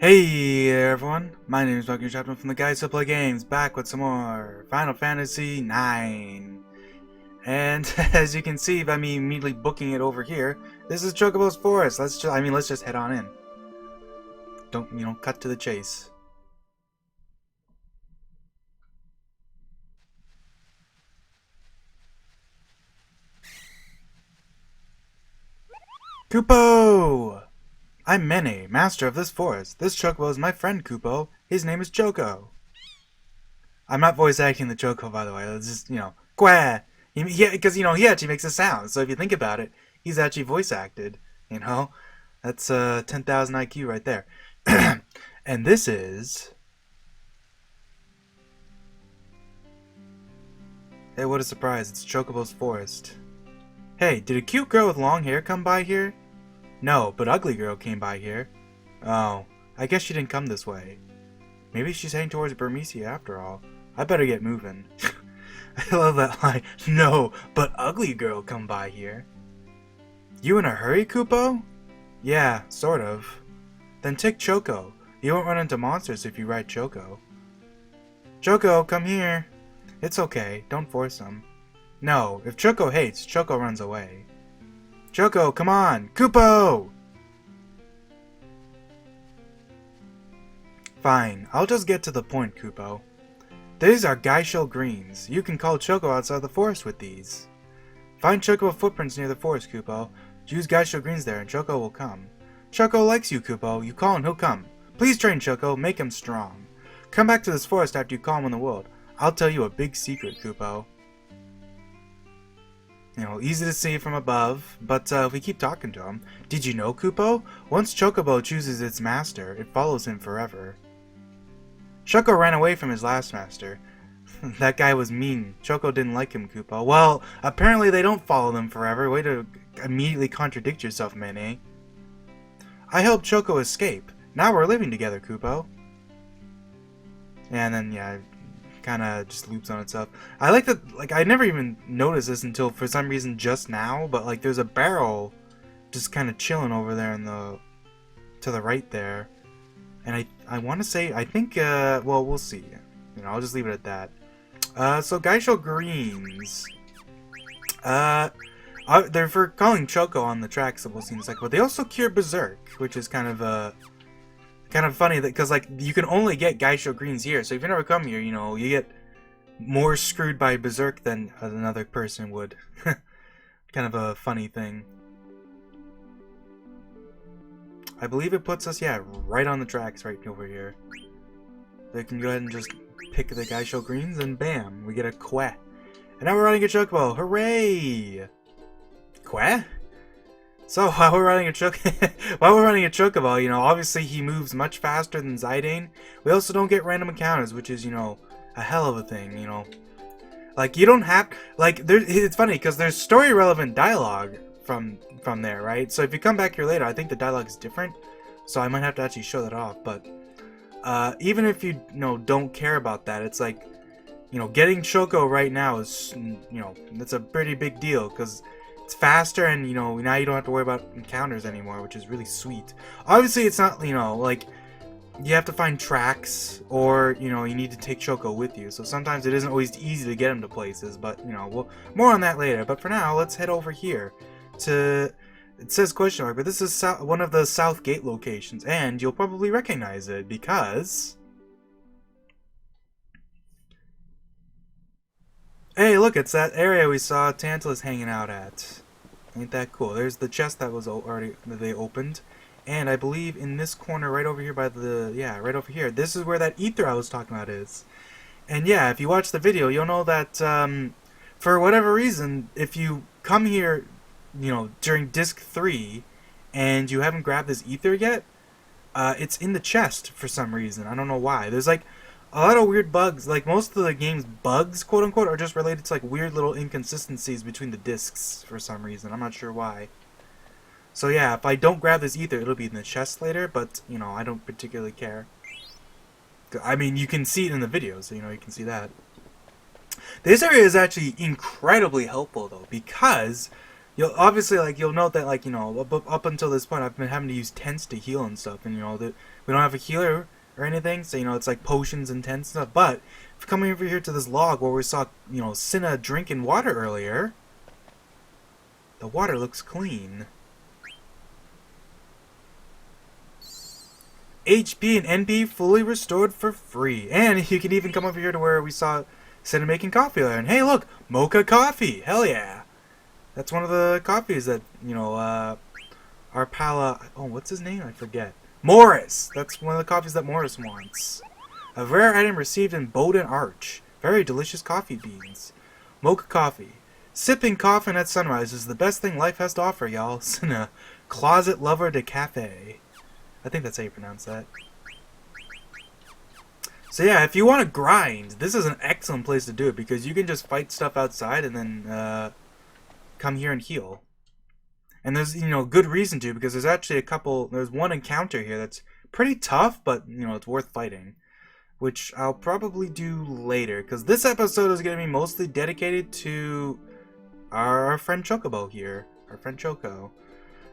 Hey there everyone, my name is Shoutouts from the guys who play games, back with some more Final Fantasy IX. And as you can see by me immediately booking it over here, this is Chocobo's Forest. Let's just head on in. Don't, cut to the chase. Kupooo! I'm Mene, master of this forest. This Chocobo is my friend Kupooo. His name is Choco. I'm not voice acting the Choco, by the way. It's just, quah! Because, he actually makes a sound. So if you think about it, he's actually voice acted. That's 10,000 IQ right there. And this is... Hey, what a surprise. It's Chocobo's Forest. Hey, did a cute girl with long hair come by here? No, but ugly girl came by here. Oh, I guess she didn't come this way. Maybe she's heading towards Burmecia after all. I better get moving. I love that line. No, but ugly girl come by here. You in a hurry, Kupooo? Yeah, sort of. Then take Choco. You won't run into monsters if you ride Choco. Choco, come here. It's okay, don't force him. No, if Choco hates, Choco runs away. Choco, come on! Kupooo! Fine, I'll just get to the point, Kupooo. These are Gaisho greens. You can call Choco outside the forest with these. Find Choco footprints near the forest, Kupooo. Use Gaisho greens there and Choco will come. Choco likes you, Kupooo. You call and he'll come. Please train Choco, make him strong. Come back to this forest after you call him in the world. I'll tell you a big secret, Kupooo. Easy to see from above, but if we keep talking to him... Did you know, Kupooo? Once Chocobo chooses its master, it follows him forever. Choco ran away from his last master. That guy was mean. Choco didn't like him, Kupooo. Well, apparently they don't follow them forever. Way to immediately contradict yourself, Mene. I helped Choco escape. Now we're living together, Kupooo. And then, yeah... kind of just loops on itself. I like that, I never even noticed this until for some reason just now, but there's a barrel just kind of chilling over there to the right there. And I want to say, I think, well, we'll see. I'll just leave it at that. So Gaisho greens. They're for calling Choco on the tracks that we'll see in a second, but they also cure Berserk, which is kind of funny that because you can only get Gaisho greens here, so if you never come here, you get more screwed by Berserk than another person would. Kind of a funny thing. I believe it puts us, yeah, right on the tracks right over here. So you can go ahead and just pick the Gaisho greens, and bam, we get a Queh. And now we're running a Chocobo. Hooray! Queh? So while we're running a Chocobo, obviously he moves much faster than Zidane. We also don't get random encounters, which is, a hell of a thing, you don't have, it's funny, because there's story-relevant dialogue from there, right? So if you come back here later, I think the dialogue's different, so I might have to actually show that off, but, even if you, don't care about that, it's getting Choco right now is, that's a pretty big deal, because it's faster, and now you don't have to worry about encounters anymore, which is really sweet. Obviously, it's not, you have to find tracks, or you need to take Choco with you. So sometimes it isn't always easy to get him to places, but we'll more on that later. But for now, let's head over here to. It says question mark, but this is one of the South Gate locations, and you'll probably recognize it because. Hey, look, it's that area we saw Tantalus hanging out at. Ain't that cool? There's the chest that was already that they opened, and I believe in this corner right over here by the right over here. This is where that ether I was talking about is. And yeah, if you watch the video, you'll know that for whatever reason, if you come here, during disc 3, and you haven't grabbed this ether yet, it's in the chest for some reason. I don't know why. There's a lot of weird bugs. Most of the game's bugs, quote unquote, are just related to weird little inconsistencies between the discs for some reason. I'm not sure why. So yeah, if I don't grab this ether, it'll be in the chest later, but I don't particularly care. I mean, you can see it in the video, so you can see that. This area is actually incredibly helpful though, because You'll obviously, like, you'll note that, like, you know, up until this point, I've been having to use tents to heal and stuff, and, you know, that we don't have a healer or anything, so, you know, it's like potions and tents and stuff. But if coming over here to this log where we saw, you know, Cinna drinking water earlier, the water looks clean. HP and NP fully restored for free. And you can even come over here to where we saw Cinna making coffee earlier. And hey, look, mocha coffee. Hell yeah. That's one of the coffees that, you know, our pal, oh, what's his name? I forget. Morris. That's one of the coffees that Morris wants. A rare item received in Bowden Arch. Very delicious coffee beans. Mocha coffee. Sipping coffee at sunrise is the best thing life has to offer, y'all. Cinna, closet lover de cafe. I think that's how you pronounce that. So yeah, if you want to grind, this is an excellent place to do it because you can just fight stuff outside and then come here and heal. And there's, you know, good reason to, because there's actually there's one encounter here that's pretty tough, but, you know, it's worth fighting. Which I'll probably do later, because this episode is going to be mostly dedicated to our friend Chocobo here. Our friend Choco.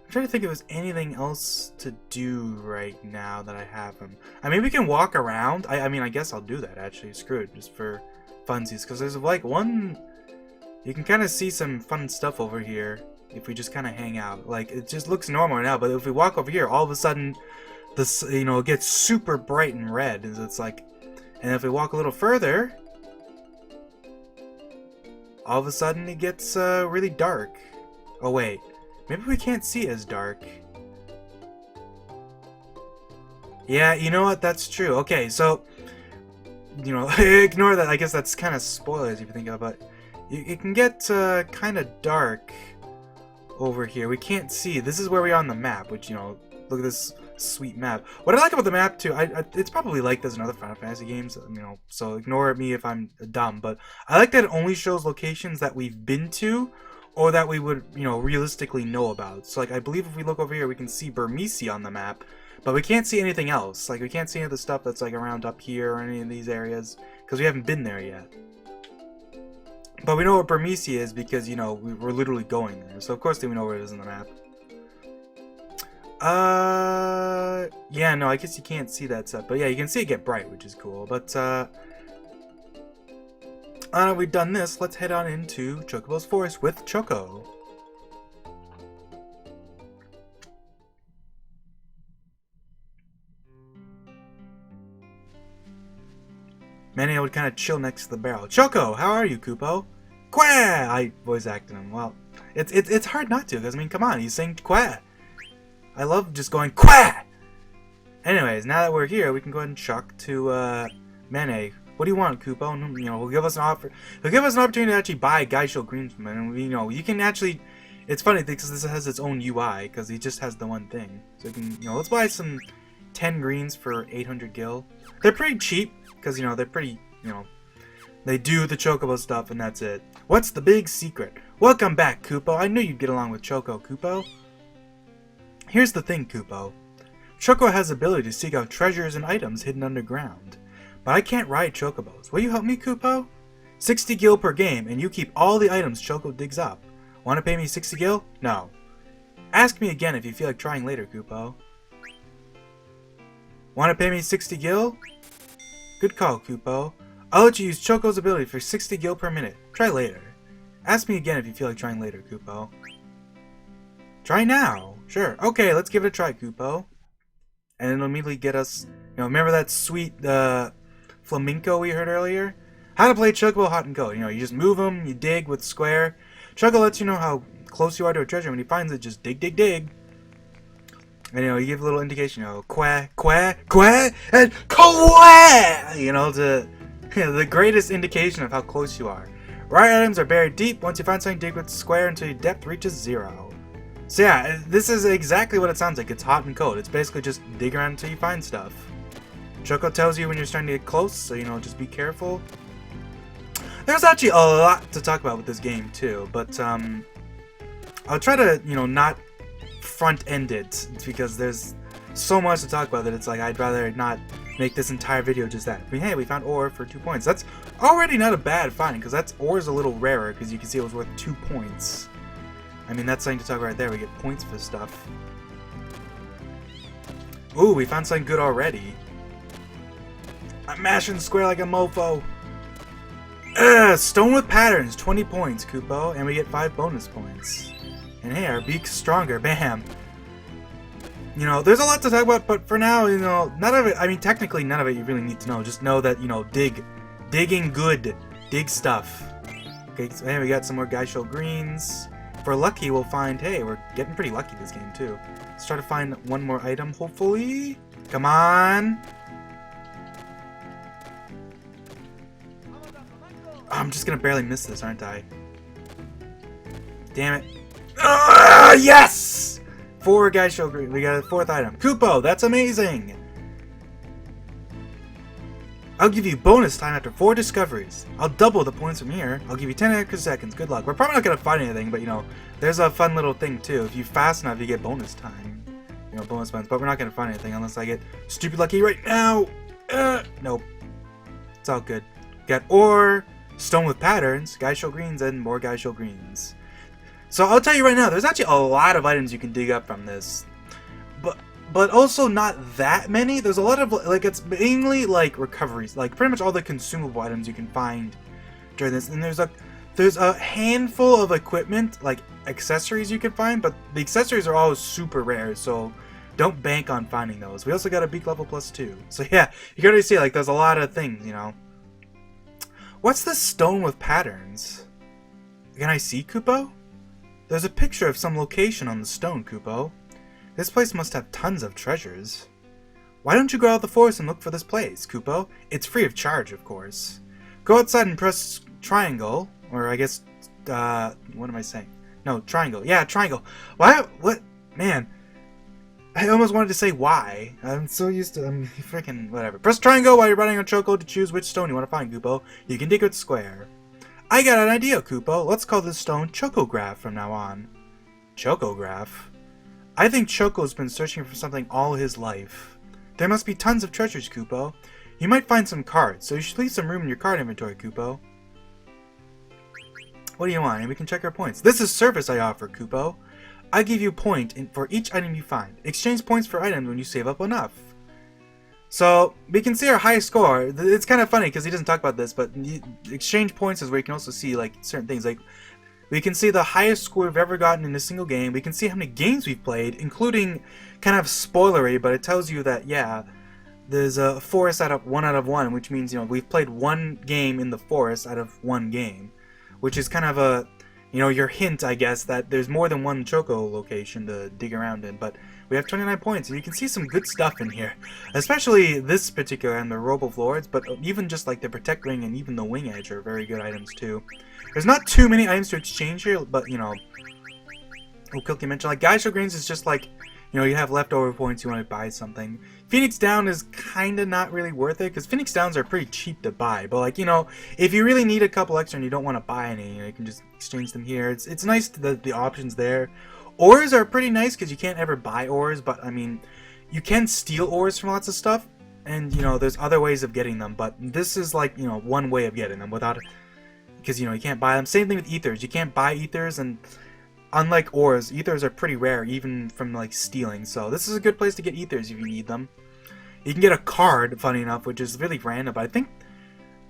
I'm trying to think if there's anything else to do right now that I have him. I mean, we can walk around. I mean, I guess I'll do that, actually. Screw it, just for funsies. Because there's, like, one... You can kind of see some fun stuff over here if we just kind of hang out. Like, it just looks normal right now, but if we walk over here, all of a sudden, this, you know, it gets super bright and red. It's like... And if we walk a little further, all of a sudden it gets really dark. Oh, wait. Maybe we can't see as dark. Yeah, you know what? That's true. Okay, so, you know, ignore that. I guess that's kind of spoilers if you think about it. It can get kind of dark over here. We can't see. This is where we are on the map, which, you know, look at this sweet map. What I like about the map, too, it's probably like this in other Final Fantasy games, you know, so ignore me if I'm dumb, but I like that it only shows locations that we've been to, or that we would, you know, realistically know about. So, like, I believe if we look over here, we can see Burmese on the map, but we can't see anything else. Like, we can't see any of the stuff that's, like, around up here or any of these areas, because we haven't been there yet. But we know what Burmese is because, you know, we're literally going there. So, of course, we know where it is on the map. Yeah, no, I guess you can't see that stuff. But, yeah, you can see it get bright, which is cool. But, we've done this. Let's head on into Chocobo's Forest with Choco. Manny would kind of chill next to the barrel. Choco, how are you, Kupooo? Quah! I voice acted him. Well, it's hard not to, because, I mean, come on, he's saying Quah! I love just going Quah! Anyways, now that we're here, we can go ahead and chuck to, Mane. What do you want, Kupooo? You know, he'll give us an offer. He'll give us an opportunity to actually buy Gaisho Green from him, and, you know, you can actually... It's funny, because this has its own UI, because he just has the one thing. So you can, you know, let's buy some 10 greens for 800 gil. They're pretty cheap, because, you know, they're pretty, you know... They do the Chocobo stuff, and that's it. What's the big secret? Welcome back, Kupooo. I knew you'd get along with Choco, Kupooo. Here's the thing, Kupooo. Choco has the ability to seek out treasures and items hidden underground. But I can't ride Chocobos. Will you help me, Kupooo? 60 gil per game, and you keep all the items Choco digs up. Want to pay me 60 gil? No. Ask me again if you feel like trying later, Kupooo. Want to pay me 60 gil? Good call, Kupooo. I'll let you use Choco's ability for 60 gil per minute. Try later. Ask me again if you feel like trying later, Kupooo. Try now. Sure. Okay, let's give it a try, Kupooo. And it'll immediately get us... You know, remember that sweet flamenco we heard earlier? How to play Chocobo hot and cold. You know, you just move them, you dig with square. Choco lets you know how close you are to a treasure. When he finds it, just dig, dig, dig. And, you know, you give a little indication, you know, quah, quah, quah, and quah! You know, to... the greatest indication of how close you are. Rare items are buried deep. Once you find something, dig with square until your depth reaches 0. So yeah, this is exactly what it sounds like. It's hot and cold. It's basically just dig around until you find stuff. Choco tells you when you're starting to get close, so, you know, just be careful. There's actually a lot to talk about with this game too, but I'll try to, you know, not front-end it, because there's so much to talk about that it's like I'd rather not make this entire video just that. I mean, hey, we found ore for 2 points. That's already not a bad find, because ore is a little rarer, because you can see it was worth 2 points. I mean, that's something to talk about right there. We get points for stuff. Ooh, we found something good already. I'm mashing square like a mofo. Stone with patterns, 20 points, Kupooo, and we get 5 bonus points. And hey, our beak's stronger, bam. You know, there's a lot to talk about, but for now, you know, none of it, I mean, technically none of it you really need to know. Just know that, you know, digging good, dig stuff. Okay, so hey, we got some more Gaisho greens. If we're lucky, we'll find, hey, we're getting pretty lucky this game, too. Let's try to find one more item, hopefully. Come on. I'm just gonna barely miss this, aren't I? Damn it. Yes! 4 Gaisho green. We got a 4th item. Kupooo, that's amazing! I'll give you bonus time after 4 discoveries. I'll double the points from here. I'll give you 10 extra seconds. Good luck. We're probably not gonna find anything, but you know, there's a fun little thing too. If you fast enough, you get bonus time. You know, bonus points. But we're not gonna find anything unless I get stupid lucky right now. Nope. It's all good. Got ore, stone with patterns, Gaisho greens, and more Gaisho greens. So I'll tell you right now, there's actually a lot of items you can dig up from this. But also not that many. There's a lot of, like, it's mainly like recoveries, like pretty much all the consumable items you can find during this. And there's a handful of equipment, like accessories you can find, but the accessories are all super rare, so don't bank on finding those. We also got a beak level +2. So yeah, you can already see, like, there's a lot of things, you know. What's this stone with patterns? Can I see, Kupooo? There's a picture of some location on the stone, Kupooo. This place must have tons of treasures. Why don't you go out of the forest and look for this place, Kupooo? It's free of charge, of course. Go outside and press triangle, or I guess, what am I saying? No, triangle. Yeah, triangle. Why? What? Man, I almost wanted to say why. I'm so used to, freaking, whatever. Press triangle while you're running on Choco to choose which stone you want to find, Kupooo. You can dig with square. I got an idea, Kupooo. Let's call this stone Chocograph from now on. Chocograph? I think Choco's been searching for something all his life. There must be tons of treasures, Kupooo. You might find some cards, so you should leave some room in your card inventory, Kupooo. What do you want? And we can check our points. This is service I offer, Kupooo. I give you a point for each item you find. Exchange points for items when you save up enough. So, we can see our highest score. It's kind of funny because he doesn't talk about this, but exchange points is where you can also see, like, certain things. Like, we can see the highest score we've ever gotten in a single game. We can see how many games we've played, including kind of spoilery, but it tells you that, yeah, there's a forest out of 1, which means, you know, we've played 1 game in the forest out of 1 game, which is kind of a, you know, your hint, I guess, that there's more than 1 Choco location to dig around in. But we have 29 points, and you can see some good stuff in here, especially this particular and the Robe of Lords, but even just like the Protect Ring and even the Wing Edge are very good items too. There's not too many items to exchange here, but, you know, we'll quickly mention, like, Gaisho Greens is just like, you know, you have leftover points, you want to buy something. Phoenix Down is kind of not really worth it, because Phoenix Downs are pretty cheap to buy, but, like, you know, if you really need a couple extra and you don't want to buy any, you know, you can just exchange them here. It's nice that the options there. Ores are pretty nice, because you can't ever buy ores, but, I mean, you can steal ores from lots of stuff, and, you know, there's other ways of getting them, but this is, like, you know, one way of getting them without it. Because, you know, you can't buy them. Same thing with ethers. You can't buy ethers, and unlike ores, ethers are pretty rare, even from, like, stealing. So this is a good place to get ethers if you need them. You can get a card, funny enough, which is really random. But I think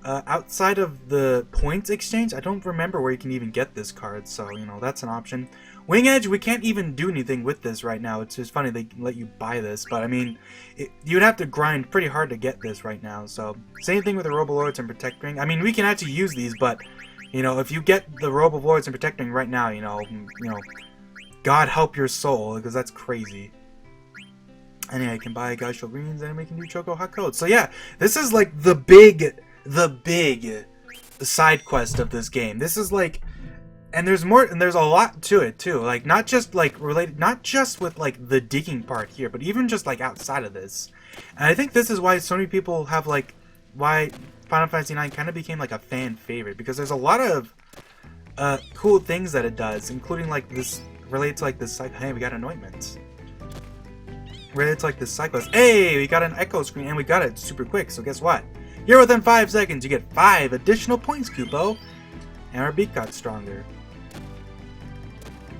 outside of the points exchange, I don't remember where you can even get this card. So, you know, that's an option. Wing Edge, we can't even do anything with this right now. It's just funny they let you buy this. But, I mean, you would have to grind pretty hard to get this right now. So, same thing with the Robe of Lords and Protect Ring. I mean, we can actually use these, but, you know, if you get the Robe of Lords and Protect Ring right now, you know, God help your soul, because that's crazy. Anyway, I can buy Gaisho Greens, and we can do Choco Hot Codes. So, yeah, this is, like, the big side quest of this game. This is, like, and there's more, and there's a lot to it too. Like, not just like related, not just with like the digging part here, but even just like outside of this. And I think this is why so many people have like, why Final Fantasy IX kind of became like a fan favorite, because there's a lot of cool things that it does, including like this related to like this. Hey, we got anointments. Related to like this side quest. Hey, we got an echo screen, and we got it super quick. So guess what? Here within 5 seconds, you get 5 additional points, Kupooo, and our beak got stronger.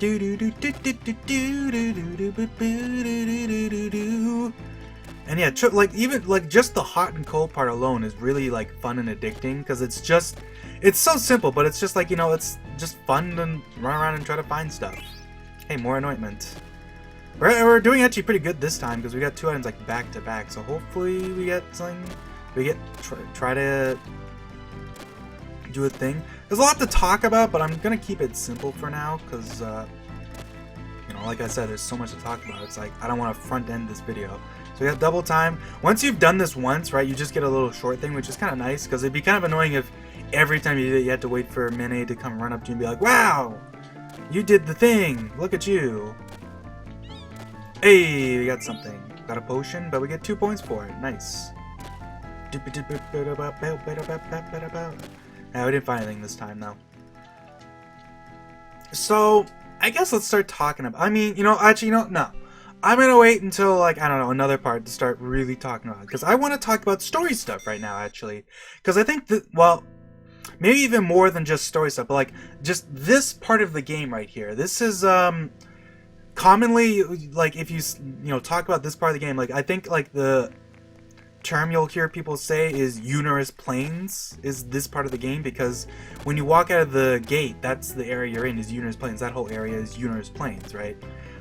And yeah, like even like just the hot and cold part alone is really like fun and addicting because it's so simple, but it's just like, you know, it's just fun to run around and try to find stuff. Hey, more anointment. We're doing actually pretty good this time because we got 2 items like back to back. So hopefully we get something. We get try to do a thing. There's a lot to talk about, but I'm gonna keep it simple for now because you know, like I said, there's so much to talk about. It's like I don't want to front end this video. So we got double time. Once you've done this once, right, you just get a little short thing, which is kind of nice because it'd be kind of annoying if every time you did it, you had to wait for Mene to come run up to you and be like, "Wow, you did the thing! Look at you!" Hey, we got something. Got a potion, but we get 2 points for it. Nice. Nah, we didn't find anything this time, though. So, I guess let's start talking about... I mean, you know, actually, you know, no. I'm gonna wait until, like, I don't know, another part to start really talking about it. Because I want to talk about story stuff right now, actually. Because I think that, well, maybe even more than just story stuff, but, like, just this part of the game right here. This is, commonly, like, if you know, talk about this part of the game, like, I think, like, the term you'll hear people say is Universe Plains is this part of the game, because when you walk out of the gate, that's the area you're in, is Universe Plains. That whole area is Universe Plains, right?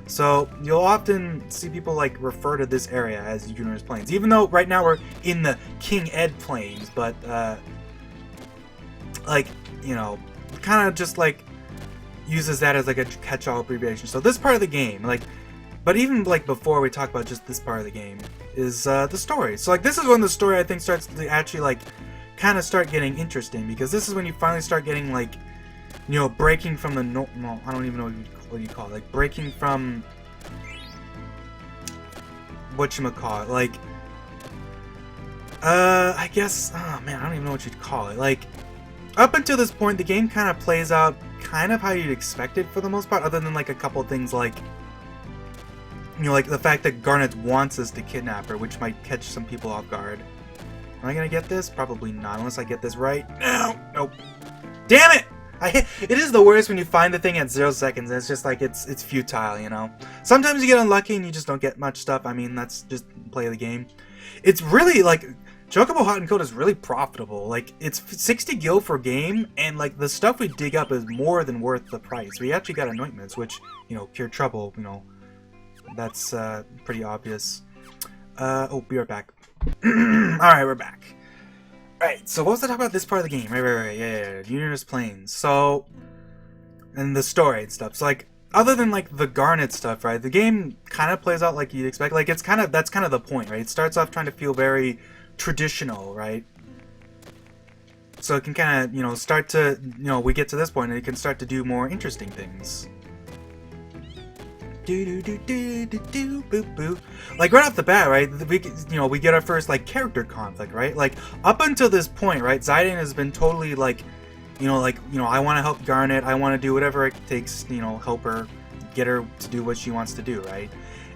So you'll often see people like refer to this area as Universe Plains, even though right now we're in the King Ed Plains, but like, you know, kind of just like uses that as like a catch-all abbreviation. So this part of the game, like, but even like before we talk about just this part of the game, is the story. So like this is when the story I think starts to actually like kind of start getting interesting, because this is when you finally start getting like, you know, breaking from the no, I don't even know what you call it, like breaking from whatchamacallit, like I guess, oh man, I don't even know what you'd call it. Like up until this point the game kind of plays out kind of how you'd expect it for the most part, other than like a couple things like, you know, like the fact that Garnet wants us to kidnap her, which might catch some people off guard. Am I gonna get this? Probably not, unless I get this right. No! Nope. Damn it! It is the worst when you find the thing at 0 seconds and it's just like, it's futile, you know? Sometimes you get unlucky and you just don't get much stuff. I mean, that's just play of the game. It's really, like, Chocobo Hot and Cold is really profitable. Like, it's 60 gil for game, and, like, the stuff we dig up is more than worth the price. We actually got anointments, which, you know, cure trouble, you know, that's pretty obvious. Oh, be right back. Alright, we're back. Right, so what was I talking about this part of the game? Right, yeah, Universe Plains. So, and the story and stuff. So, like, other than, like, the Garnet stuff, right, the game kind of plays out like you'd expect. Like, it's kind of, that's kind of the point, right? It starts off trying to feel very traditional, right? So it can kind of, you know, start to, you know, we get to this point and it can start to do more interesting things. Like right off the bat, right, we get our first like character conflict, right? Like up until this point, right, Zidane has been totally like, I want to help Garnet, I want to do whatever it takes, you know, help her, get her to do what she wants to do, right?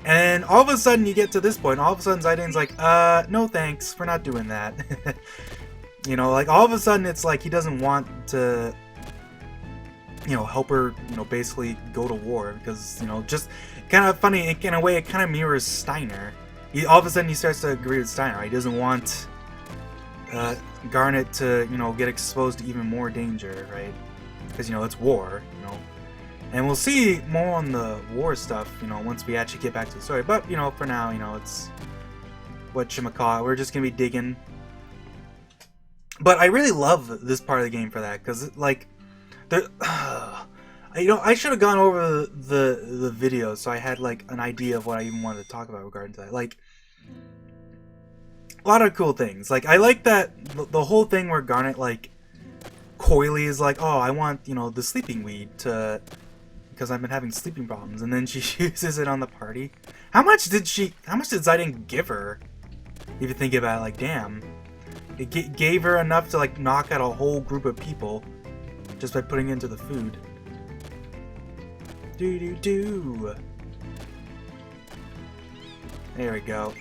And all of a sudden you get to this point, all of a sudden Zidane's like, no thanks, we're not doing that. You know, like all of a sudden it's like he doesn't want to, you know, help her, you know, basically go to war, because, you know, just kind of funny, in a way, it kind of mirrors Steiner. All of a sudden he starts to agree with Steiner, right? He doesn't want Garnet to, you know, get exposed to even more danger, right? Because, you know, it's war, you know. And we'll see more on the war stuff, you know, once we actually get back to the story. But, you know, for now, you know, it's whatchamacallit, we're just gonna be digging. But I really love this part of the game for that, because, like, you know, I should have gone over the video so I had like an idea of what I even wanted to talk about regarding to that. Like, a lot of cool things. Like, I like that the whole thing where Garnet like coyly is like, oh, I want, you know, the sleeping weed to, because I've been having sleeping problems, and then she uses it on the party. How much did Zidane give her? If you think about it, like, damn, it gave her enough to like knock out a whole group of people just by putting it into the food. There we go.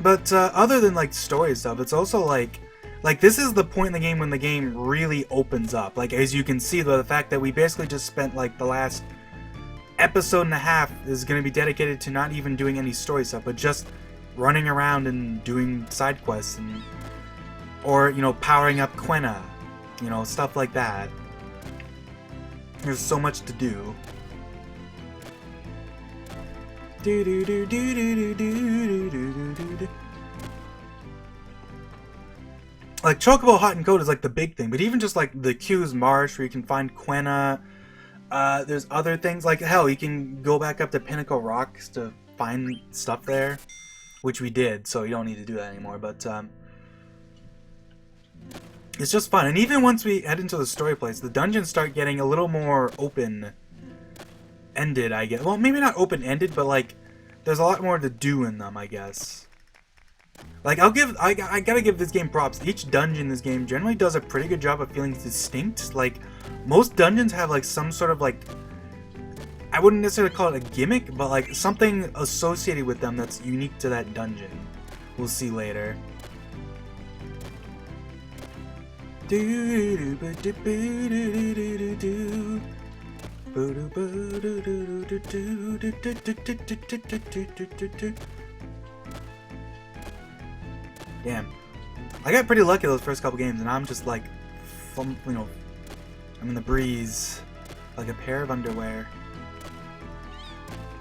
But other than like story stuff, it's also like Like, this is the point in the game when the game really opens up. Like, as you can see, though, the fact that we basically just spent, like, the last episode and a half is going to be dedicated to not even doing any story stuff, but just running around and doing side quests and, or, you know, powering up Quena, you know, stuff like that. There's so much to do. Like, Chocobo Hot and Cold is like the big thing, but even just like the Q's Marsh where you can find Quena, there's other things, like hell, you can go back up to Pinnacle Rocks to find stuff there, which we did, so you don't need to do that anymore, but it's just fun. And even once we head into the story place, the dungeons start getting a little more open-ended, I guess. Well, maybe not open-ended, but like, there's a lot more to do in them, I guess. Like, I gotta give this game props. Each dungeon in this game generally does a pretty good job of feeling distinct. Like, most dungeons have, like, some sort of, like, I wouldn't necessarily call it a gimmick, but, like, something associated with them that's unique to that dungeon. We'll see later. Damn. I got pretty lucky those first couple games, and I'm just like, you know, I'm in the breeze like a pair of underwear.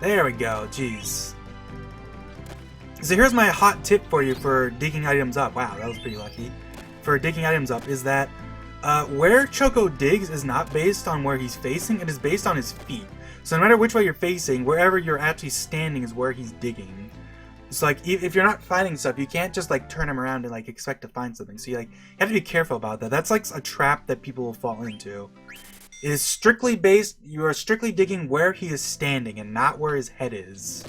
There we go, jeez. So here's my hot tip for you for digging items up. Wow, that was pretty lucky. For digging items up is that where Choco digs is not based on where he's facing, it is based on his feet. So no matter which way you're facing, wherever you're actually standing is where he's digging. It's like, if you're not finding stuff, you can't just like turn him around and like expect to find something. So you have to be careful about that. That's like a trap that people will fall into. It is strictly based, you are strictly digging where he is standing and not where his head is.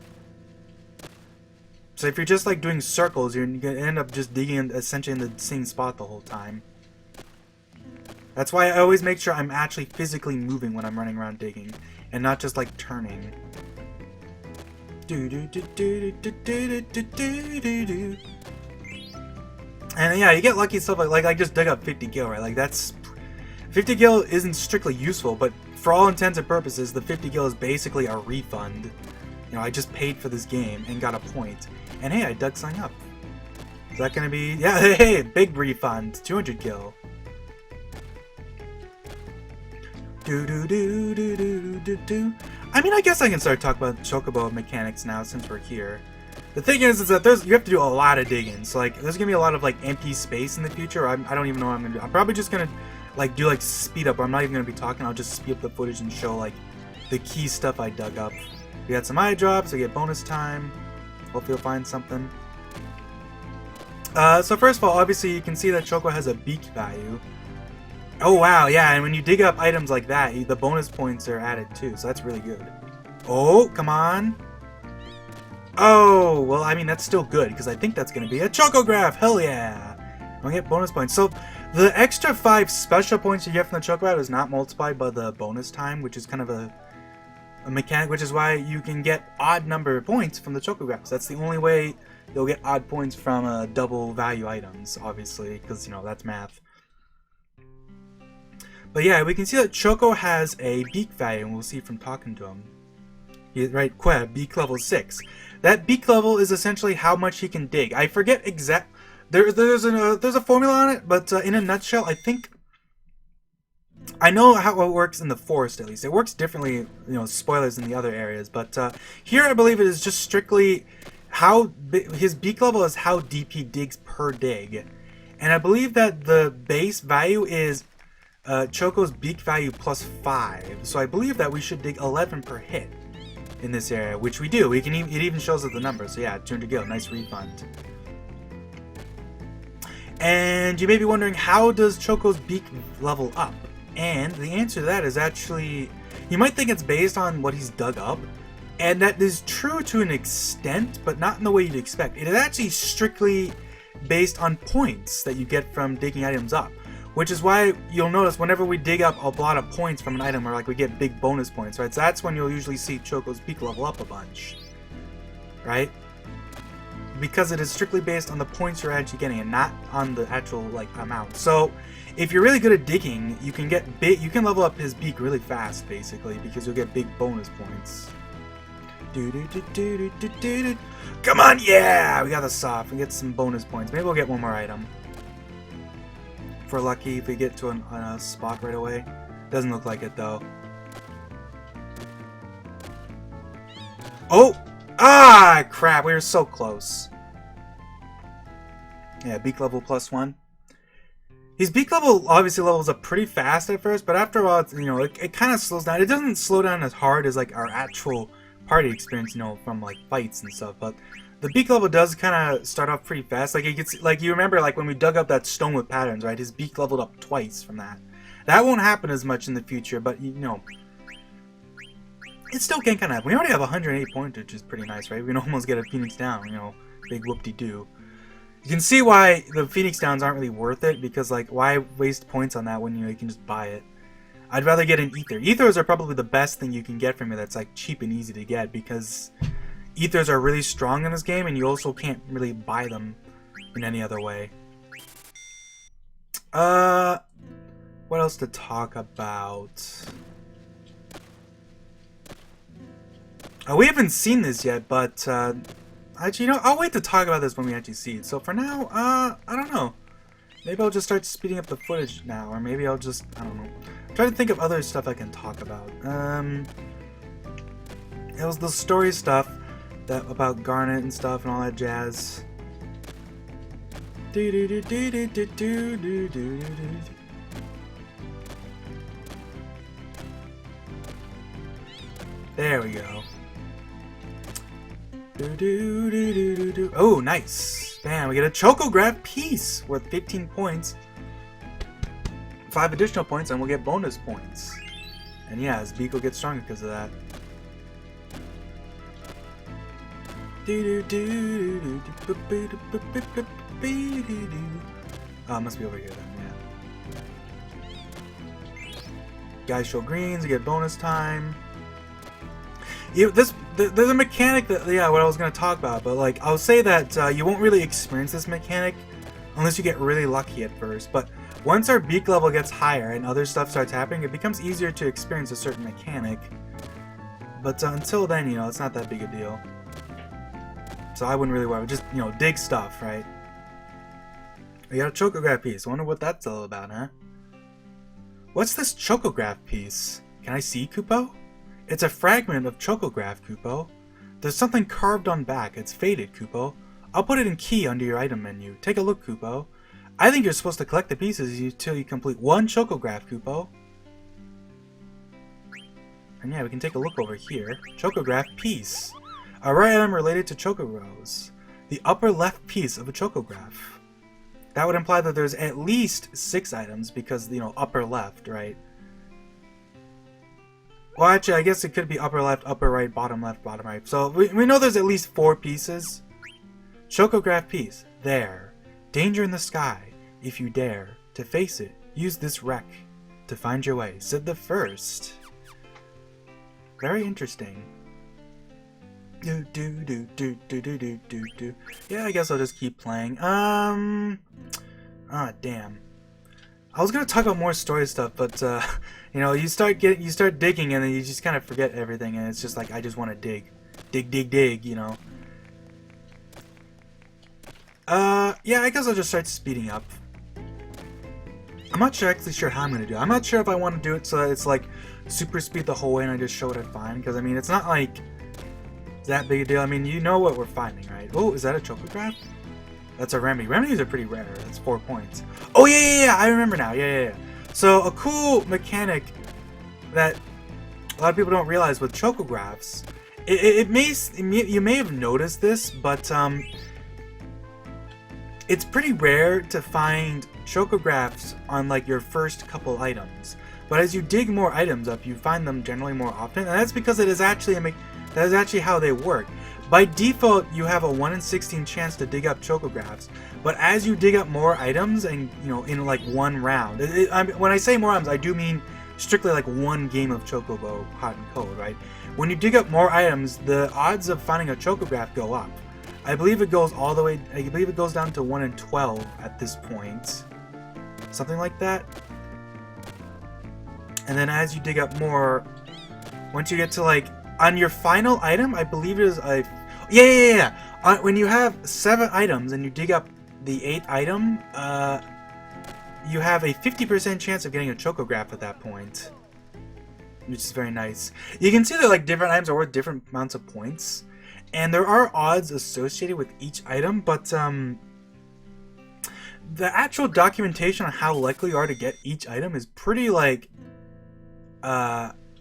So if you're just like doing circles, you're gonna end up just digging essentially in the same spot the whole time. That's why I always make sure I'm actually physically moving when I'm running around digging, and not just like turning. And yeah, you get lucky stuff like I just dug up 50 gil, right? Like that's 50 gil isn't strictly useful, but for all intents and purposes, the 50 gil is basically a refund. You know, I just paid for this game and got a point. And hey, I dug something up. Is that gonna be... Yeah, hey, big refund. 200 gil. I mean, I guess I can start talking about Chocobo mechanics now since we're here. The thing is that you have to do a lot of digging. So, like, there's gonna be a lot of, like, empty space in the future. I don't even know what I'm gonna do. I'm probably just gonna, like, do, like, speed up. Or I'm not even gonna be talking. I'll just speed up the footage and show, like, the key stuff I dug up. We got some eye drops. We get bonus time. Hopefully you'll find something. So first of all, obviously you can see that Choco has a beak value. Oh wow, yeah, and when you dig up items like that, the bonus points are added too, so that's really good. Oh, come on. Oh, well, I mean, that's still good, because I think that's going to be a Chocograph, hell yeah. I'll get bonus points. So, the extra 5 special points you get from the Chocograph is not multiplied by the bonus time, which is kind of a mechanic, which is why you can get odd number of points from the Chocographs. That's the only way you'll get odd points from double value items, obviously, because, you know, that's math. But yeah, we can see that Choco has a beak value, and we'll see from talking to him. Right, Queb, beak level 6. That beak level is essentially how much he can dig. I forget exact. There's a formula on it, but in a nutshell, I think I know how it works in the forest. At least it works differently. You know, spoilers in the other areas, but here I believe it is just strictly how his beak level is how deep he digs per dig, and I believe that the base value is Choco's beak value plus 5. So I believe that we should dig 11 per hit in this area, which we do. We can it even shows us the number. So yeah, 200 gil, nice refund. And you may be wondering, how does Choco's beak level up? And the answer to that is actually, you might think it's based on what he's dug up, and that is true to an extent, but not in the way you'd expect. It is actually strictly based on points that you get from digging items up. Which is why you'll notice whenever we dig up a lot of points from an item, or like we get big bonus points, right? So that's when you'll usually see Choco's beak level up a bunch, right? because it is strictly based on the points you're actually getting and not on the actual like amount. So if you're really good at digging, you can level up his beak really fast basically, because you'll get big bonus points. Come on, yeah, we got the soft. We get some bonus points. Maybe we'll get one more item. If we're lucky, if we get to a spot right away. Doesn't look like it though. Oh! Ah, crap, we were so close. Yeah, beak level +1. His beak level obviously levels up pretty fast at first, but after a while, it's, you know, it kind of slows down. It doesn't slow down as hard as like our actual party experience, you know, from like fights and stuff, but the beak level does kind of start off pretty fast. Like it gets, like you remember, like when we dug up that stone with patterns, right? His beak leveled up twice from that. That won't happen as much in the future, but you know, it still can kind of happen. We already have 108 points, which is pretty nice, right? We can almost get a Phoenix down, you know, big whoop-de-doo. You can see why the Phoenix downs aren't really worth it, because like, why waste points on that when you can just buy it? I'd rather get an ether. Ethers are probably the best thing you can get from it that's like cheap and easy to get, because ethers are really strong in this game and you also can't really buy them in any other way. What else to talk about? We haven't seen this yet, but actually, you know, I'll wait to talk about this when we actually see it. So for now, I don't know. Maybe I'll just start speeding up the footage now, or maybe I'll just, I don't know. Try to think of other stuff I can talk about. It was the story stuff about Garnet and stuff and all that jazz. There we go. Oh, nice. Bam, we get a Chocograph piece worth 15 points. 5 additional points and we'll get bonus points. And yeah, his beak will get stronger because of that. Oh, it must be over here then, yeah. Guys show greens, you get bonus time. There's a mechanic that, yeah, what I was going to talk about, but like, I'll say that you won't really experience this mechanic unless you get really lucky at first, but once our beak level gets higher and other stuff starts happening, it becomes easier to experience a certain mechanic. But until then, you know, it's not that big a deal. So I wouldn't really worry, just, you know, dig stuff, right? We got a Chocograph piece. I wonder what that's all about, huh? What's this Chocograph piece? Can I see, Kupooo? It's a fragment of Chocograph, Kupooo. There's something carved on back. It's faded, Kupooo. I'll put it in key under your item menu. Take a look, Kupooo. I think you're supposed to collect the pieces until you complete one Chocograph, Kupooo. And yeah, we can take a look over here. Chocograph piece. A rare item related to Chocoros. The upper left piece of a Chocograph. That would imply that there's at least 6 items because, you know, upper left, right? Well, actually, I guess it could be upper left, upper right, bottom left, bottom right. So we know there's at least 4 pieces. Chocograph piece. There. Danger in the sky. If you dare to face it, use this wreck to find your way, said the first. Very interesting. Yeah, I guess I'll just keep playing. Ah, damn. I was gonna talk about more story stuff, but you know, you start digging, and then you just kind of forget everything, and it's just like I just want to dig, you know. Yeah, I guess I'll just start speeding up. I'm not actually sure how I'm gonna do it. I'm not sure if I want to do it so that it's like super speed the whole way and I just show what I find, because I mean, it's not like that big a deal. I mean, you know what we're finding, right? Oh, is that a Chocograph? That's a remedy. Remedies are pretty rare. That's 4 points. Oh yeah, I remember now. Yeah. So a cool mechanic that a lot of people don't realize with Chocographs, you may have noticed this, but it's pretty rare to find Chocographs on like your first couple items. But as you dig more items up, you find them generally more often, and that's because it is actually that is actually how they work. By default, you have a 1 in 16 chance to dig up Chocographs, but as you dig up more items, and you know, in like one round, when I say more items, I do mean strictly like one game of Chocobo Hot and Cold, right? When you dig up more items, the odds of finding a Chocograph go up. I believe it goes all the way, I believe it goes down to 1 in 12 at this point. Something like that. And then as you dig up more, once you get to like, on your final item, I believe it is a, when you have 7 items and you dig up the 8th item, you have a 50% chance of getting a Chocograph at that point. Which is very nice. You can see that like different items are worth different amounts of points. And there are odds associated with each item, but the actual documentation on how likely you are to get each item is pretty like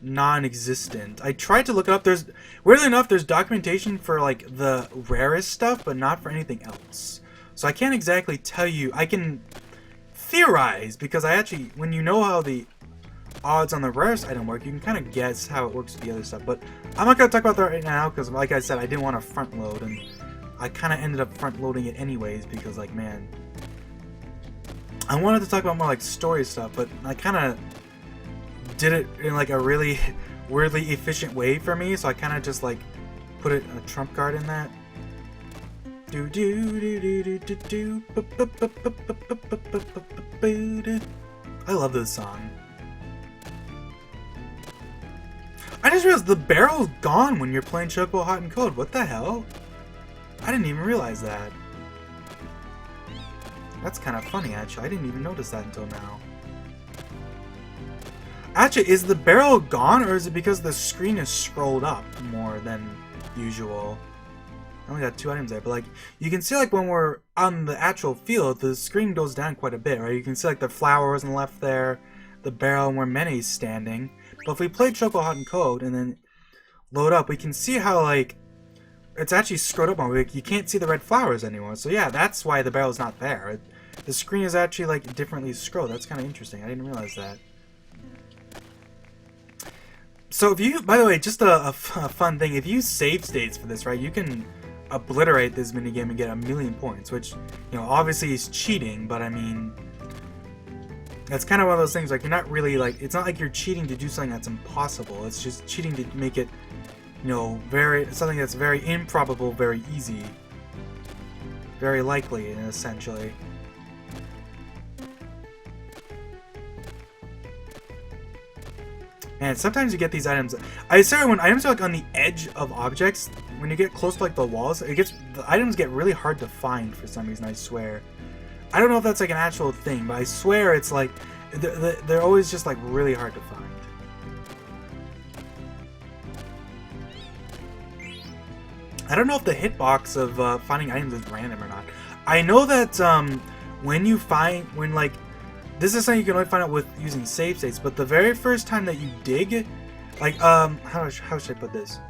non-existent. I tried to look it up. There's, weirdly enough, there's documentation for like the rarest stuff, but not for anything else. So I can't exactly tell you. I can theorize, because I actually, when you know how the odds on the rarest item work, you can kind of guess how it works with the other stuff. But I'm not going to talk about that right now, because like I said, I didn't want to front load, and I kind of ended up front loading it anyways, because like, man, I wanted to talk about more like story stuff, but I kind of did it in like a really weirdly efficient way for me, so I kind of just like put a trump card in that. I love this song. I just realized the barrel's gone when you're playing Chocobo Hot and Cold. What the hell? I didn't even realize that. That's kind of funny, actually. I didn't even notice that until now. Actually, is the barrel gone, or is it because the screen is scrolled up more than usual? I only got 2 items there, but like, you can see like when we're on the actual field, the screen goes down quite a bit, right? You can see like the flowers on the left there, the barrel, and where Mene's standing. But if we play Chocobo Hot and Cold and then load up, we can see how like it's actually scrolled up on. Like, you can't see the red flowers anymore. So yeah, that's why the barrel's not there. The screen is actually like differently scrolled. That's kind of interesting. I didn't realize that. So if you, by the way, just a fun thing, if you save states for this, right, you can obliterate this minigame and get 1,000,000 points, which, you know, obviously is cheating, but I mean, that's kind of one of those things, like, you're not really, like, it's not like you're cheating to do something that's impossible, it's just cheating to make it, you know, something that's very improbable, very easy. Very likely, essentially. And sometimes you get these items. I swear, when items are like on the edge of objects, when you get close to like the walls, the items get really hard to find for some reason. I swear. I don't know if that's like an actual thing, but I swear it's like they're always just like really hard to find. I don't know if the hitbox of finding items is random or not. I know that this is something you can only find out with using save states, but the very first time that you dig, like, how should I put this?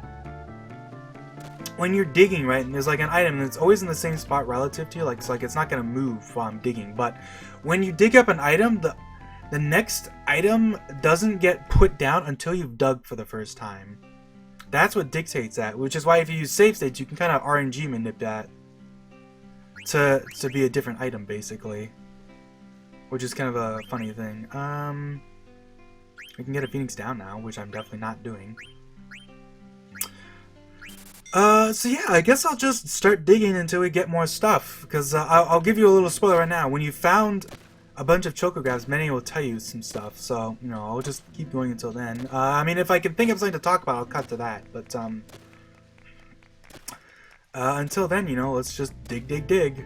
When you're digging, right, and there's like an item that's always in the same spot relative to you, like, it's not gonna move while I'm digging, but when you dig up an item, the next item doesn't get put down until you've dug for the first time. That's what dictates that, which is why if you use save states, you can kind of RNG manipulate that to be a different item, basically. Which is kind of a funny thing. We can get a Phoenix down now, which I'm definitely not doing. So yeah, I guess I'll just start digging until we get more stuff. Because I'll give you a little spoiler right now. When you found a bunch of Chocographs, Mene will tell you some stuff. So, you know, I'll just keep going until then. I mean, if I can think of something to talk about, I'll cut to that. But, until then, you know, let's just dig, dig, dig.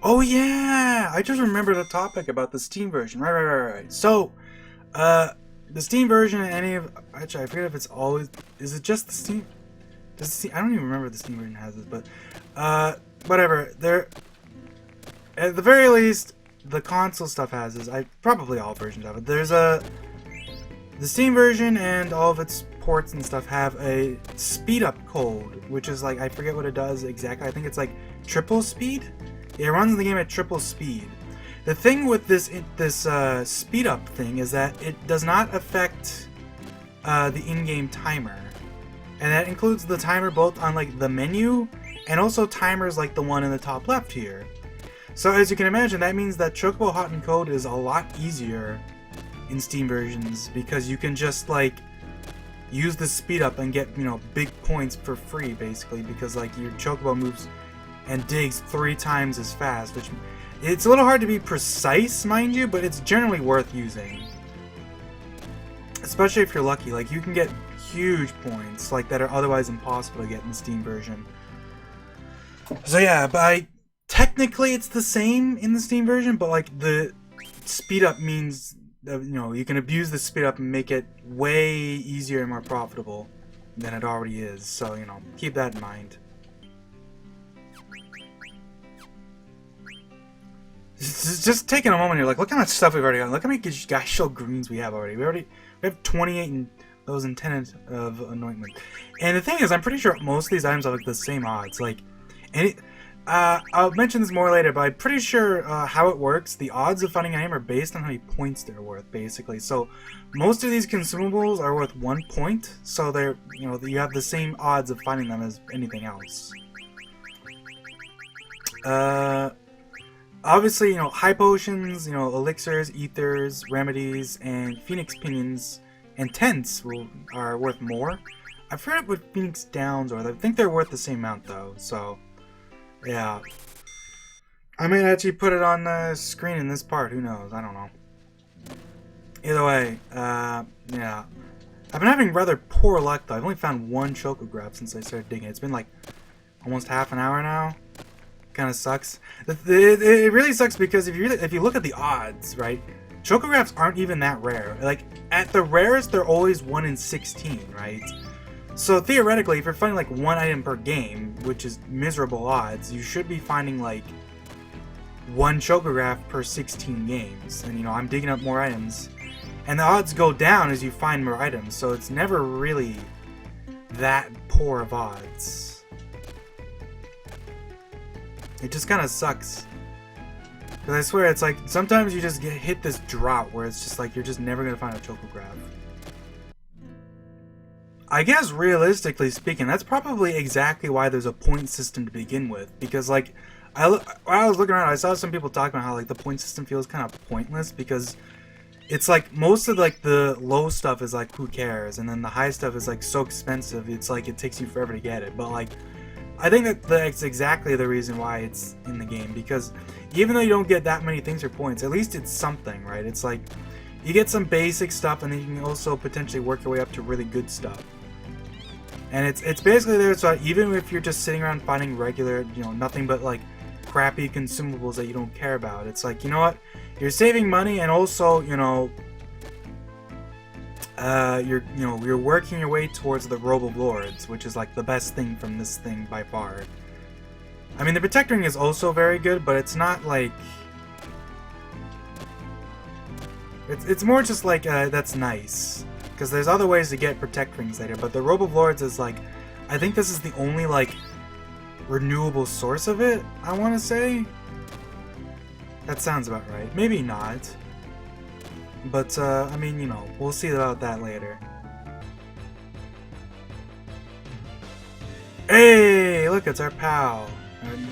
Oh yeah! I just remembered a topic about the Steam version. Right. So, the Steam version and any of... Actually, I forget if it's always... Is it just the Steam... Does the Steam... I don't even remember if the Steam version has this, but... Whatever. There... At the very least, the console stuff has this. Probably all versions of it. There's a... The Steam version and all of its ports and stuff have a speed up code, which is like... I forget what it does exactly. I think it's like triple speed? It runs the game at triple speed. The thing with this speed up thing is that it does not affect the in-game timer, and that includes the timer both on like the menu and also timers like the one in the top left here. So as you can imagine, that means that Chocobo Hot and Cold is a lot easier in Steam versions because you can just like use the speed up and get, you know, big points for free basically, because like your Chocobo moves and digs 3 times as fast, which it's a little hard to be precise, mind you, but it's generally worth using. Especially if you're lucky. Like, you can get huge points, like, that are otherwise impossible to get in the Steam version. So yeah, but technically it's the same in the Steam version, but, like, the speed up means, you know, you can abuse the speed up and make it way easier and more profitable than it already is. So, you know, keep that in mind. Just taking a moment here, like, look how much stuff we've already got. Look how many Gaishel greens we have already. We have 28 and those in tenant of anointment. And the thing is, I'm pretty sure most of these items have like the same odds. Like, I'll mention this more later, but I'm pretty sure how it works. The odds of finding an item are based on how many points they're worth, basically. So most of these consumables are worth 1 point, so they're, you know, you have the same odds of finding them as anything else. Obviously, you know, high potions, you know, elixirs, ethers, remedies, and phoenix pinions and tents are worth more. I forget what phoenix downs are. I think they're worth the same amount though. So, yeah. I may actually put it on the screen in this part. Who knows? I don't know. Either way, yeah. I've been having rather poor luck though. I've only found 1 Chocograph since I started digging. It's been like almost half an hour now. Kind of sucks. It really sucks because if you look at the odds, right, Chocographs aren't even that rare. Like, at the rarest, they're always 1 in 16, right? So theoretically, if you're finding like 1 item per game, which is miserable odds, you should be finding like 1 Chocograph per 16 games. And you know, I'm digging up more items, and the odds go down as you find more items. So it's never really that poor of odds. It just kind of sucks. Because I swear, it's like, sometimes you just hit this drought where it's just like, you're just never going to find a Chocograph. I guess, realistically speaking, that's probably exactly why there's a point system to begin with. Because, like, while I was looking around, I saw some people talking about how, like, the point system feels kind of pointless. Because it's like, most of, like, the low stuff is like, who cares? And then the high stuff is, like, so expensive, it's like, it takes you forever to get it. But, like, I think that's exactly the reason why it's in the game, because even though you don't get that many things for points, at least it's something, right? It's like, you get some basic stuff, and then you can also potentially work your way up to really good stuff. And it's basically there so even if you're just sitting around finding regular, you know, nothing but like crappy consumables that you don't care about, it's like, you know what? You're saving money, and also, you know, you're working your way towards the Robe of Lords, which is like the best thing from this thing by far. I mean, the Protect Ring is also very good, but it's not like... It's more just like, that's nice. Because there's other ways to get Protect Rings later, but the Robe of Lords is like... I think this is the only, like, renewable source of it, I want to say? That sounds about right. Maybe not. But, I mean, you know, we'll see about that later. Hey, look, it's our pal.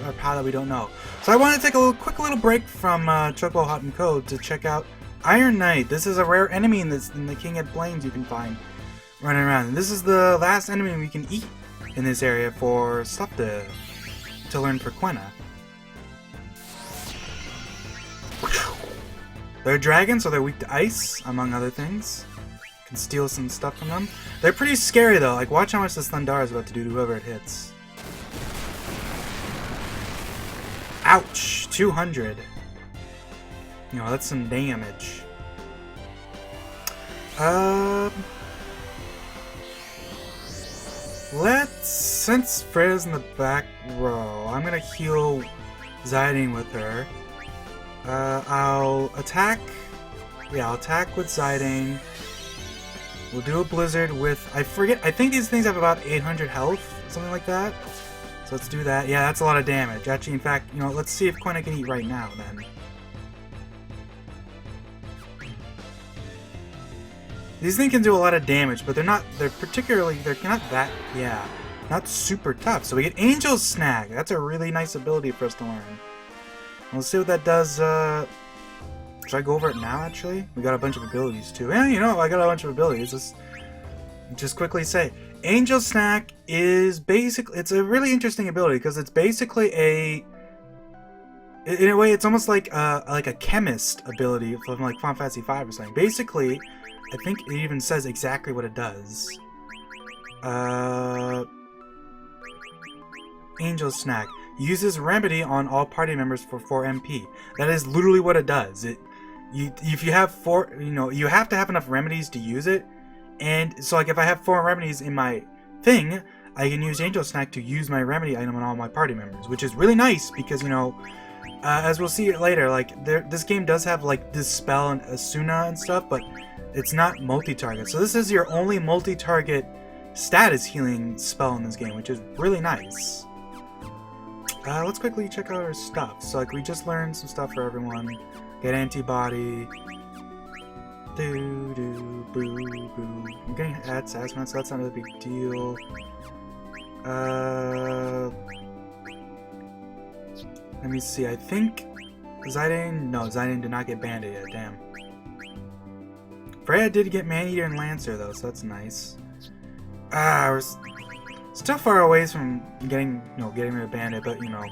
Our pal that we don't know. So I want to take a quick little break from Chocobo Hot and Cold to check out Iron Knight. This is a rare enemy in the King Ed Plains you can find running around. And this is the last enemy we can eat in this area for stuff to learn for Quena. They're dragons, so they're weak to ice, among other things. You can steal some stuff from them. They're pretty scary, though. Like, watch how much this Thundara is about to do to whoever it hits. Ouch! 200. You know, that's some damage. Since Freya's in the back row, I'm gonna heal Zidane with her. I'll attack. Yeah, I'll attack with Zidane. We'll do a blizzard with, I forget, I think these things have about 800 health, something like that. So let's do that. Yeah, that's a lot of damage. Actually, in fact, you know, let's see if Quina can eat right now, then. These things can do a lot of damage, but they're not that, yeah, not super tough. So we get Angel's Snag. That's a really nice ability for us to learn. Let's see what that does. Should I go over it now, actually? We got a bunch of abilities, too. Yeah, you know, I got a bunch of abilities. Let's just quickly say. Angel Snack is basically... It's a really interesting ability, because it's basically a... In a way, it's almost like a chemist ability from, like, Final Fantasy V or something. Basically, I think it even says exactly what it does. Angel Snack. Uses Remedy on all party members for 4 MP. That is literally what it does. If you have 4, you know, you have to have enough remedies to use it. And so, like, if I have 4 remedies in my thing, I can use Angel Snack to use my remedy item on all my party members, which is really nice because, you know, as we'll see later, like, this game does have, like, this spell and Asuna and stuff, but it's not multi-target. So this is your only multi-target status healing spell in this game, which is really nice. Let's quickly check out our stuff. So, like, we just learned some stuff for everyone. Get antibody. Boo. I'm getting assessment, so that's not a big deal. Let me see. I think Zidane did not get Bandit yet. Damn. Freya did get Maneater and Lancer though, so that's nice. We're still far away from getting rid of Bandit, but you know,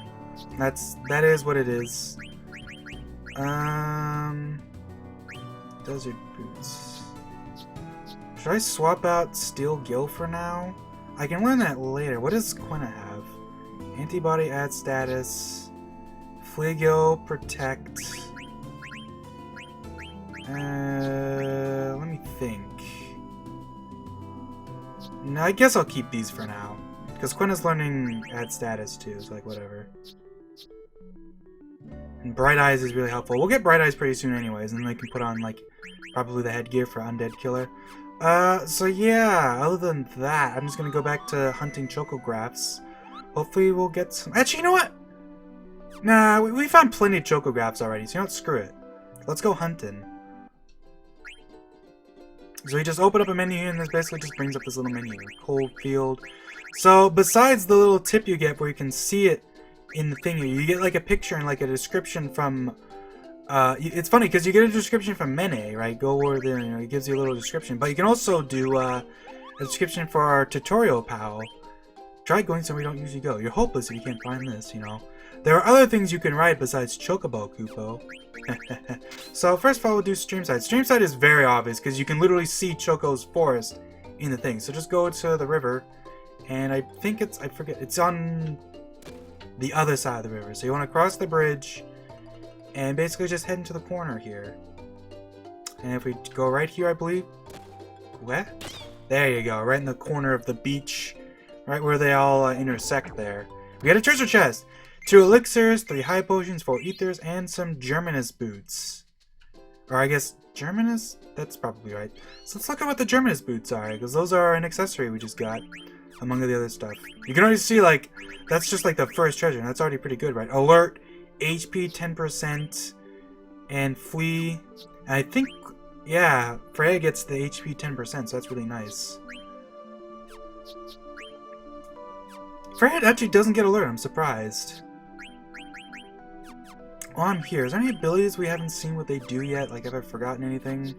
that is what it is. Desert Boots. Should I swap out Steel Gill for now? I can learn that later. What does Quina have? Antibody add status. Fleagill protect. Let me think. No, I guess I'll keep these for now. Because Quina's learning add status too, so like whatever. And Bright Eyes is really helpful. We'll get Bright Eyes pretty soon anyways, and then we can put on like probably the headgear for Undead Killer. So yeah, other than that, I'm just gonna go back to hunting Chocographs. Hopefully we'll get some... Actually, you know what? Nah, we found plenty of Chocographs already, so you know what? Screw it. Let's go hunting. So we just open up a menu here, and this basically just brings up this little menu. Cold Field. So besides the little tip you get where you can see it in the thing, you get like a picture and like a description from... it's funny because you get a description from Mene, right? Go over there, you know, it gives you a little description. But you can also do a description for our tutorial pal. Try going somewhere you don't usually go. You're hopeless if you can't find this, you know. There are other things you can ride besides Chocobo, Kupooo. So first of all, we'll do Streamside. Streamside is very obvious because you can literally see Choco's forest in the thing. So just go to the river, and I think I forget, it's on the other side of the river. So you want to cross the bridge, and basically just head into the corner here. And if we go right here, I believe... What? There you go, right in the corner of the beach. Right where they all intersect there. We got a treasure chest! 2 elixirs, 3 high potions, 4 ethers, and some Germanus boots. Or I guess Germanus? That's probably right. So let's look at what the Germanus boots are, because those are an accessory we just got, among the other stuff. You can already see, like, that's just like the first treasure, and that's already pretty good, right? Alert, HP 10%, and Flee. And I think, yeah, Freya gets the HP 10%, so that's really nice. Freya actually doesn't get alert, I'm surprised. While I'm here, is there any abilities we haven't seen what they do yet? Like, have I forgotten anything?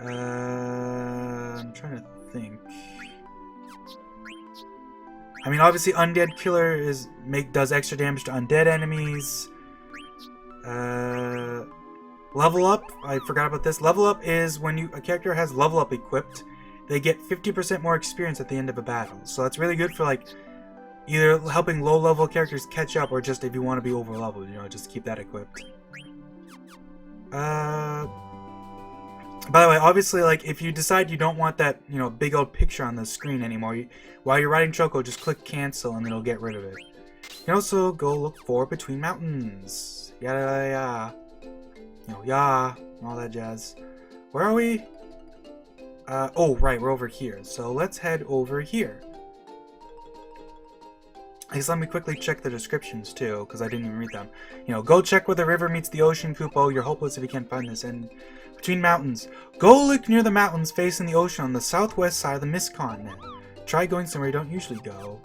I'm trying to think. I mean, obviously, Undead Killer does extra damage to undead enemies. Level up, I forgot about this. Level up is when a character has level up equipped, they get 50% more experience at the end of a battle. So that's really good for, like, either helping low-level characters catch up, or just if you want to be over-leveled, you know, just keep that equipped. By the way, obviously, like, if you decide you don't want that, you know, big old picture on the screen anymore, while you're riding Choco, just click cancel and it'll get rid of it. You can also go look for Between Mountains. Yada yada yada. You know, yeah, all that jazz. Where are we? Oh, right, we're over here. So let's head over here. I guess let me quickly check the descriptions too, because I didn't even read them. You know, go check where the river meets the ocean, Kupooo. You're hopeless if you can't find this. And Between Mountains. Go look near the mountains facing the ocean on the southwest side of the Mist Continent. Try going somewhere you don't usually go.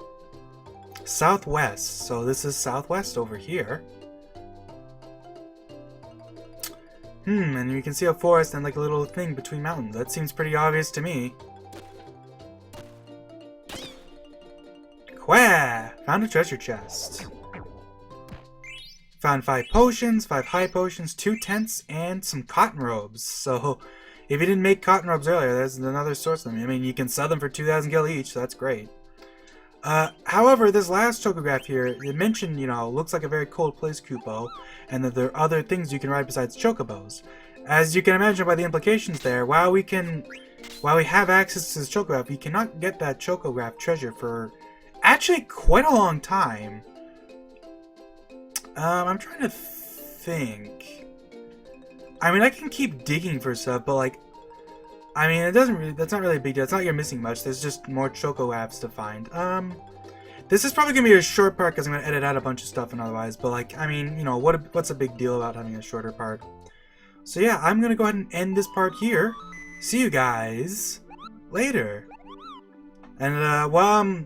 Southwest. So this is southwest over here. And you can see a forest and like a little thing between mountains. That seems pretty obvious to me. Quah! Found a treasure chest. Found 5 potions, 5 high potions, 2 tents, and some cotton robes. So, if you didn't make cotton robes earlier, there's another source of them. I mean, you can sell them for 2,000 gil each, so that's great. However, this last chocograph here, it mentioned, you know, looks like a very cold place, Kupooo, and that there are other things you can ride besides chocobos. As you can imagine by the implications there, while we have access to this chocograph, we cannot get that chocograph treasure for actually quite a long time. I'm trying to think. I mean, I can keep digging for stuff, but like, I mean, that's not really a big deal. It's not like you're missing much. There's just more chocographs to find. This is probably gonna be a short part because I'm gonna edit out a bunch of stuff and otherwise. But like, I mean, you know, what's a big deal about having a shorter part? So yeah, I'm gonna go ahead and end this part here. See you guys later. And while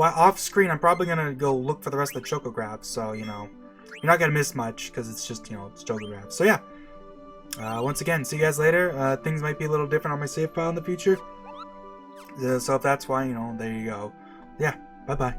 off screen, I'm probably gonna go look for the rest of the chocographs. So you know, you're not gonna miss much because it's just, you know, it's chocographs. So yeah. Once again, see you guys later. Things might be a little different on my save file in the future. So if that's why, you know, there you go. Yeah, bye-bye.